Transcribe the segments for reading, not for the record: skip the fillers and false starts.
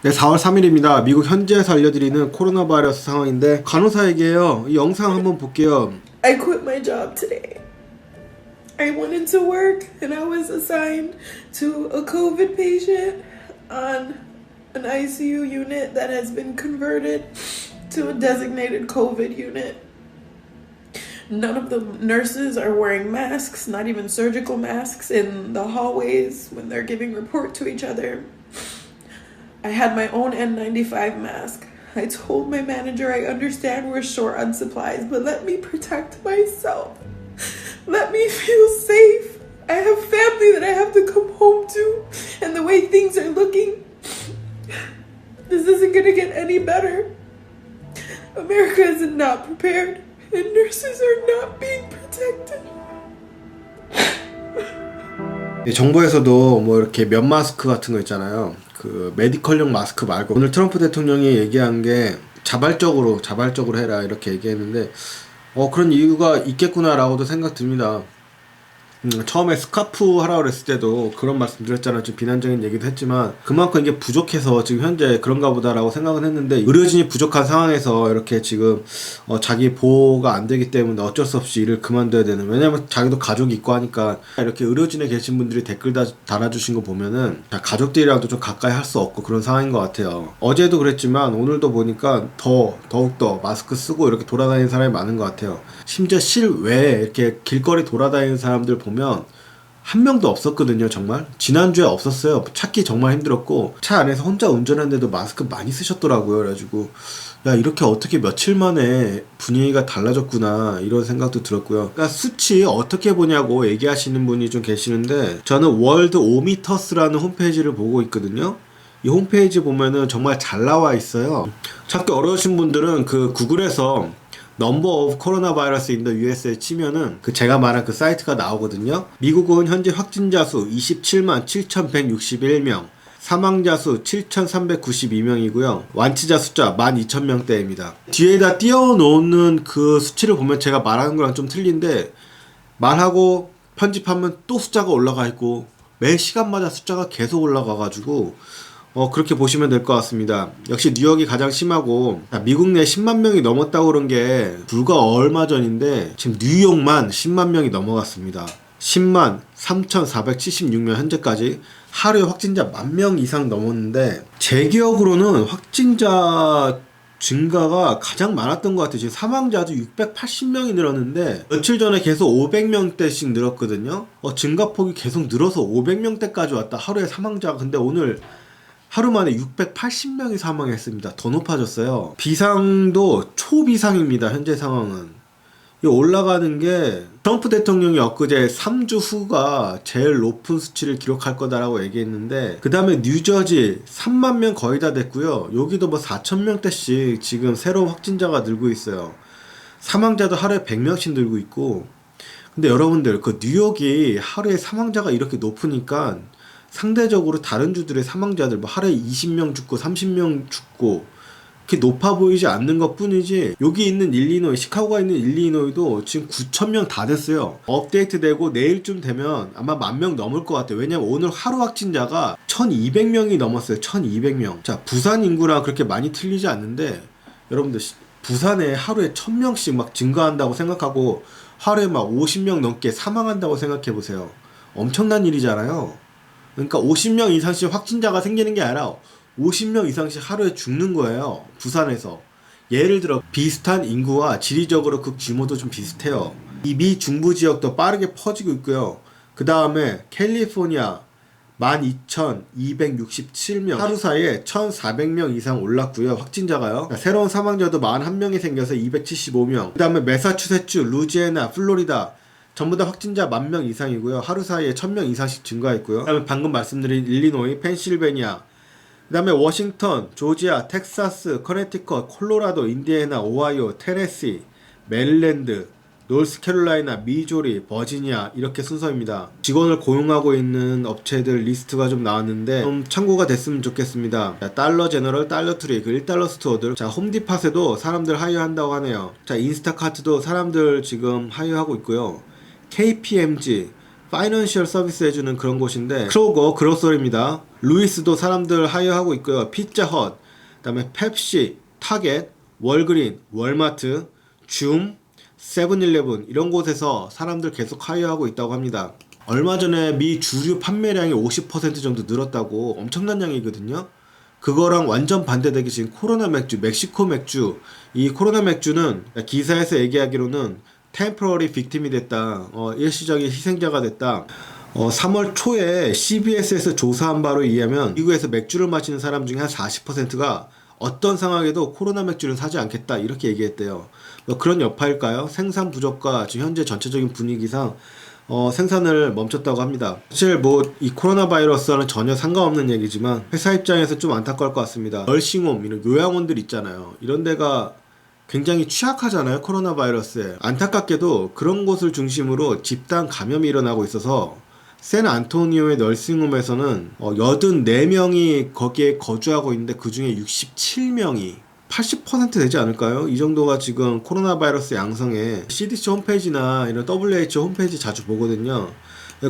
네, 4월 3일입니다. 미국 현지에서 알려드리는 코로나 바이러스 상황인데 간호사에게요. 이 영상 한번 볼게요. I quit my job today. I went into work and I was assigned to a COVID patient on an ICU unit that has been converted to a designated COVID unit. None of the nurses are wearing masks, not even surgical masks, in the hallways when they're giving report to each other. I had my own N95 mask. I told my manager I understand we're short on supplies, but let me protect myself. Let me feel safe. I have family that I have to come home to, and the way things are looking, this isn't gonna get any better. America is not prepared, and nurses are not being protected. 정부에서도 뭐 이렇게 면 마스크 같은 거 있잖아요. 그 메디컬용 마스크 말고 오늘 트럼프 대통령이 얘기한 게 자발적으로 해라 이렇게 얘기했는데 그런 이유가 있겠구나라고도 생각 듭니다. 처음에 스카프 하라고 그랬을 때도 그런 말씀 드렸잖아요. 좀 비난적인 얘기도 했지만 그만큼 이게 부족해서 지금 현재 그런가 보다라고 생각은 했는데 의료진이 부족한 상황에서 이렇게 지금 자기 보호가 안 되기 때문에 어쩔 수 없이 일을 그만둬야 되는, 왜냐면 자기도 가족이 있고 하니까. 이렇게 의료진에 계신 분들이 댓글 달아주신 거 보면은 가족들이랑도 좀 가까이 할 수 없고 그런 상황인 것 같아요. 어제도 그랬지만 오늘도 보니까 더욱더 마스크 쓰고 이렇게 돌아다니는 사람이 많은 것 같아요. 심지어 실외에 이렇게 길거리 돌아다니는 사람들 보면 한 명도 없었거든요. 정말 지난주에 없었어요. 찾기 정말 힘들었고 차 안에서 혼자 운전하는데도 마스크 많이 쓰셨더라고요. 그래가지고 야, 이렇게 어떻게 며칠 만에 분위기가 달라졌구나 이런 생각도 들었고요. 그러니까 수치 어떻게 보냐고 얘기하시는 분이 좀 계시는데 저는 월드 오미터스라는 홈페이지를 보고 있거든요. 이 홈페이지 보면은 정말 잘 나와 있어요. 찾기 어려우신 분들은 그 구글에서 넘버 오브 코로나 바이러스 인 더 US에 치면은 그 제가 말한 그 사이트가 나오거든요. 미국은 현재 확진자 수 27만 7,161명, 사망자 수 7,392명이고요. 완치자 숫자 12,000명대입니다. 뒤에다 띄워놓는 그 수치를 보면 제가 말하는 거랑 좀 틀린데 말하고 편집하면 또 숫자가 올라가 있고 매 시간마다 숫자가 계속 올라가가지고 그렇게 보시면 될 것 같습니다. 역시 뉴욕이 가장 심하고 미국 내 10만 명이 넘었다고 그런 게 불과 얼마 전인데 지금 뉴욕만 10만 명이 넘어갔습니다. 10만 3,476명 현재까지 하루에 확진자 10,000명 이상 넘었는데 제 기억으로는 확진자 증가가 가장 많았던 것 같아요. 지금 사망자도 680명이 늘었는데 며칠 전에 계속 500명대씩 늘었거든요. 증가폭이 계속 늘어서 500명대까지 왔다. 하루에 사망자가. 근데 오늘 하루 만에 680명이 사망했습니다. 더 높아졌어요. 비상도 초비상입니다. 현재 상황은. 이 올라가는 게 트럼프 대통령이 엊그제 3주 후가 제일 높은 수치를 기록할 거다라고 얘기했는데 그 다음에 뉴저지 3만 명 거의 다 됐고요. 여기도 뭐 4,000명대씩 지금 새로운 확진자가 늘고 있어요. 사망자도 하루에 100명씩 늘고 있고. 근데 여러분들 그 뉴욕이 하루에 사망자가 이렇게 높으니까 상대적으로 다른 주들의 사망자들 뭐 하루에 20명 죽고 30명 죽고 그렇게 높아 보이지 않는 것 뿐이지 여기 있는 일리노이, 시카고가 있는 일리노이도 지금 9,000명 다 됐어요. 업데이트 되고 내일쯤 되면 아마 10,000명 넘을 것 같아요. 왜냐면 오늘 하루 확진자가 1,200명이 넘었어요. 1,200명. 자, 부산 인구랑 그렇게 많이 틀리지 않는데 여러분들 부산에 하루에 1,000명씩 막 증가한다고 생각하고 하루에 막 50명 넘게 사망한다고 생각해 보세요. 엄청난 일이잖아요. 그러니까 50명 이상씩 확진자가 생기는 게 아니라 50명 이상씩 하루에 죽는 거예요. 부산에서. 예를 들어 비슷한 인구와 지리적으로 그 규모도 좀 비슷해요. 이 미 중부 지역도 빠르게 퍼지고 있고요. 그 다음에 캘리포니아 12,267명 하루 사이에 1,400명 이상 올랐고요. 확진자가요. 그러니까 새로운 사망자도 41명이 생겨서 275명. 그 다음에 매사추세츠, 루지애나, 플로리다 전부 다 확진자 10,000명 이상이고요. 하루 사이에 1,000명 이상씩 증가했고요. 그 다음에 방금 말씀드린 일리노이, 펜실베니아, 그 다음에 워싱턴, 조지아, 텍사스, 커네티컷, 콜로라도, 인디애나, 오하이오, 테네시, 메릴랜드, 노스캐롤라이나, 미조리, 버지니아 이렇게 순서입니다. 직원을 고용하고 있는 업체들 리스트가 좀 나왔는데 좀 참고가 됐으면 좋겠습니다. 자, 달러 제너럴, 달러 트리, 그 1달러 스토어들. 자, 홈디팟에도 사람들 하이어한다고 하네요. 자, 인스타카트도 사람들 지금 하이어하고 있고요. KPMG, 파이낸셜 서비스 해주는 그런 곳인데 크로거 그로서리입니다. 루이스도 사람들 하이어하고 있고요. 피자헛, 그다음에 펩시, 타겟, 월그린, 월마트, 줌, 세븐일레븐 이런 곳에서 사람들 계속 하이어하고 있다고 합니다. 얼마 전에 미 주류 판매량이 50% 정도 늘었다고 엄청난 양이거든요. 그거랑 완전 반대되게 지금 코로나 맥주, 멕시코 맥주, 이 코로나 맥주는 기사에서 얘기하기로는 템포러리 빅팀이 됐다. 일시적인 희생자가 됐다. 3월 초에 CBS에서 조사한 바로 의하면 미국에서 맥주를 마시는 사람 중에 한 40%가 어떤 상황에도 코로나 맥주는 사지 않겠다 이렇게 얘기했대요. 그런 여파일까요? 생산 부족과 지금 현재 전체적인 분위기상 생산을 멈췄다고 합니다. 사실 이 코로나 바이러스와는 전혀 상관없는 얘기지만 회사 입장에서 좀 안타까울 것 같습니다. 널싱홈 이런 요양원들 있잖아요. 이런 데가 굉장히 취약하잖아요, 코로나 바이러스에. 안타깝게도 그런 곳을 중심으로 집단 감염이 일어나고 있어서 샌안토니오의 널싱홈에서는 84명이 거기에 거주하고 있는데 그 중에 67명이 80% 되지 않을까요? 이 정도가 지금 코로나 바이러스 양성에 CDC 홈페이지나 이런 WHO 홈페이지 자주 보거든요.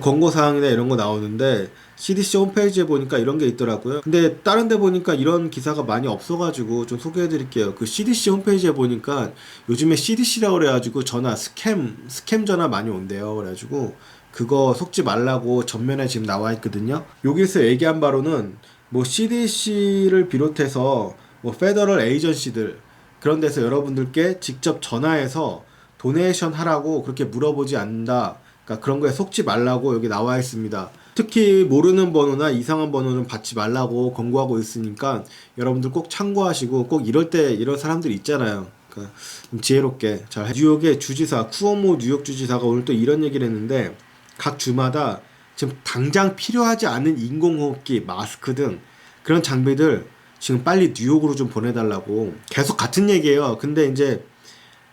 권고사항이나 이런 거 나오는데 CDC 홈페이지에 보니까 이런 게 있더라고요. 근데 다른 데 보니까 이런 기사가 많이 없어가지고 좀 소개해 드릴게요. 그 CDC 홈페이지에 보니까 요즘에 CDC라고 그래가지고 전화 스캠 전화 많이 온대요. 그래가지고 그거 속지 말라고 전면에 지금 나와 있거든요. 여기서 얘기한 바로는 CDC를 비롯해서 페더럴 에이전시들 그런 데서 여러분들께 직접 전화해서 도네이션 하라고 그렇게 물어보지 않는다. 그러니까 그런 거에 속지 말라고 여기 나와 있습니다. 특히 모르는 번호나 이상한 번호는 받지 말라고 권고하고 있으니까 여러분들 꼭 참고하시고 꼭 이럴 때 이런 사람들 있잖아요. 그러니까 좀 지혜롭게 잘. 뉴욕의 주지사 쿠오모 뉴욕 주지사가 오늘 또 이런 얘기를 했는데 각 주마다 지금 당장 필요하지 않은 인공호흡기, 마스크 등 그런 장비들 지금 빨리 뉴욕으로 좀 보내달라고. 계속 같은 얘기예요. 근데 이제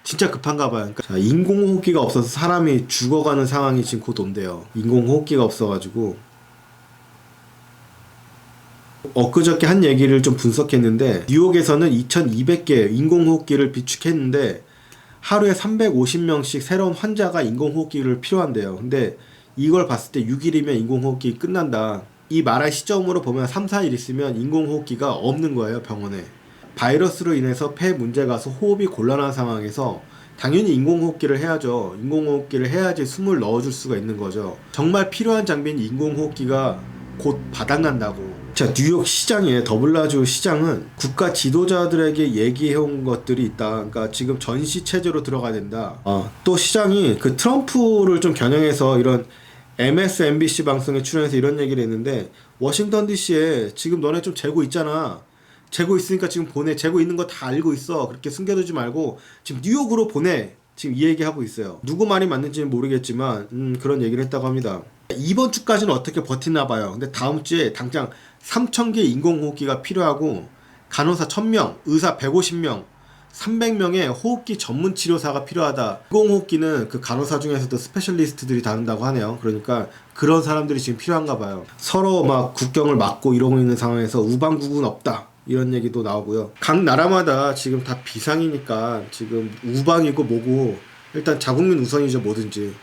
진짜 급한가 봐요. 그러니까 인공호흡기가 없어서 사람이 죽어가는 상황이 지금 곧 온대요. 인공호흡기가 없어가지고. 엊그저께 한 얘기를 좀 분석했는데 뉴욕에서는 2200개 인공호흡기를 비축했는데 하루에 350명씩 새로운 환자가 인공호흡기를 필요한대요. 근데 이걸 봤을 때 6일이면 인공호흡기 끝난다. 이 말할 시점으로 보면 3, 4일 있으면 인공호흡기가 없는 거예요, 병원에. 바이러스로 인해서 폐 문제가 가서 호흡이 곤란한 상황에서 당연히 인공호흡기를 해야죠. 인공호흡기를 해야지 숨을 넣어줄 수가 있는 거죠. 정말 필요한 장비인 인공호흡기가 곧 바닥난다고. 자, 뉴욕 시장에 더블라주 시장은 국가 지도자들에게 얘기해온 것들이 있다. 그러니까 지금 전시 체제로 들어가야 된다. 또 시장이 그 트럼프를 좀 겨냥해서 이런 MSNBC 방송에 출연해서 이런 얘기를 했는데 워싱턴 DC에 지금 너네 좀 재고 있잖아. 재고 있으니까 지금 보내. 재고 있는 거 다 알고 있어. 그렇게 숨겨두지 말고 지금 뉴욕으로 보내. 지금 이 얘기하고 있어요. 누구 말이 맞는지는 모르겠지만 그런 얘기를 했다고 합니다. 이번 주까지는 어떻게 버티나 봐요. 근데 다음 주에 당장 3,000개 인공호흡기가 필요하고 간호사 1,000명, 의사 150명, 300명의 호흡기 전문 치료사가 필요하다. 인공호흡기는 그 간호사 중에서도 스페셜리스트들이 다룬다고 하네요. 그러니까 그런 사람들이 지금 필요한가 봐요. 서로 막 국경을 막고 이러고 있는 상황에서 우방국은 없다. 이런 얘기도 나오고요. 각 나라마다 지금 다 비상이니까 지금 우방이고 뭐고 일단 자국민 우선이죠, 뭐든지.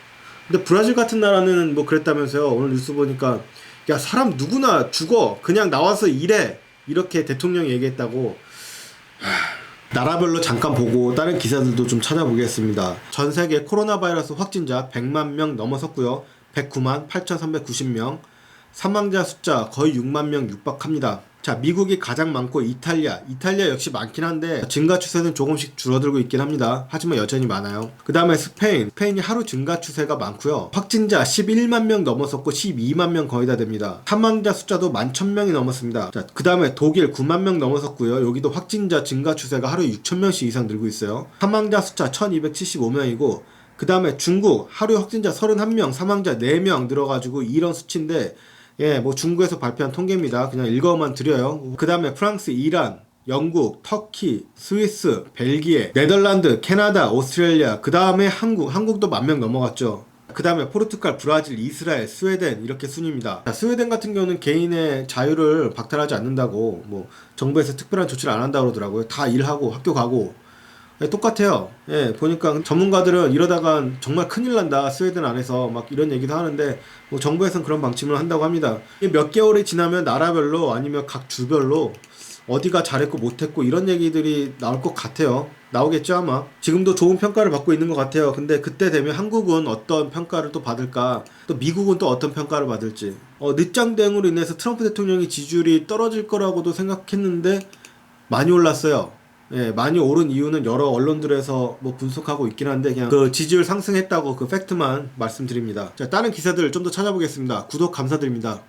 근데 브라질 같은 나라는 그랬다면서요. 오늘 뉴스 보니까 야, 사람 누구나 죽어. 그냥 나와서 일해. 이렇게 대통령이 얘기했다고. 나라별로 잠깐 보고 다른 기사들도 좀 찾아보겠습니다. 전 세계 코로나 바이러스 확진자 100만 명 넘어섰고요. 109만 8,390명. 사망자 숫자 거의 6만 명 육박합니다. 자, 미국이 가장 많고 이탈리아 역시 많긴 한데 증가 추세는 조금씩 줄어들고 있긴 합니다. 하지만 여전히 많아요. 그 다음에 스페인이 하루 증가 추세가 많고요. 확진자 11만 명 넘어섰고 12만 명 거의 다 됩니다. 사망자 숫자도 11,000명이 넘었습니다. 자, 그 다음에 독일 9만 명 넘어섰고요. 여기도 확진자 증가 추세가 하루에 6,000명씩 이상 늘고 있어요. 사망자 숫자 1,275명이고 그 다음에 중국 하루 확진자 31명, 사망자 4명 늘어가지고 이런 수치인데 중국에서 발표한 통계입니다. 그냥 읽어만 드려요. 그 다음에 프랑스, 이란, 영국, 터키, 스위스, 벨기에, 네덜란드, 캐나다, 오스트레일리아, 그 다음에 한국도 10,000명 넘어갔죠. 그 다음에 포르투갈, 브라질, 이스라엘, 스웨덴 이렇게 순입니다. 자, 스웨덴 같은 경우는 개인의 자유를 박탈하지 않는다고 정부에서 특별한 조치를 안 한다고 그러더라고요. 다 일하고 학교 가고 예, 똑같아요. 예, 보니까 전문가들은 이러다가 정말 큰일 난다. 스웨덴 안에서 막 이런 얘기도 하는데, 뭐 정부에서는 그런 방침을 한다고 합니다. 이게 몇 개월이 지나면 나라별로 아니면 각 주별로 어디가 잘했고 못했고 이런 얘기들이 나올 것 같아요. 나오겠죠 아마. 지금도 좋은 평가를 받고 있는 것 같아요. 근데 그때 되면 한국은 어떤 평가를 또 받을까, 또 미국은 또 어떤 평가를 받을지. 늦장 대응으로 인해서 트럼프 대통령이 지지율이 떨어질 거라고도 생각했는데 많이 올랐어요. 예, 많이 오른 이유는 여러 언론들에서 뭐 분석하고 있긴 한데, 그냥 그 지지율 상승했다고 그 팩트만 말씀드립니다. 자, 다른 기사들 좀 더 찾아보겠습니다. 구독 감사드립니다.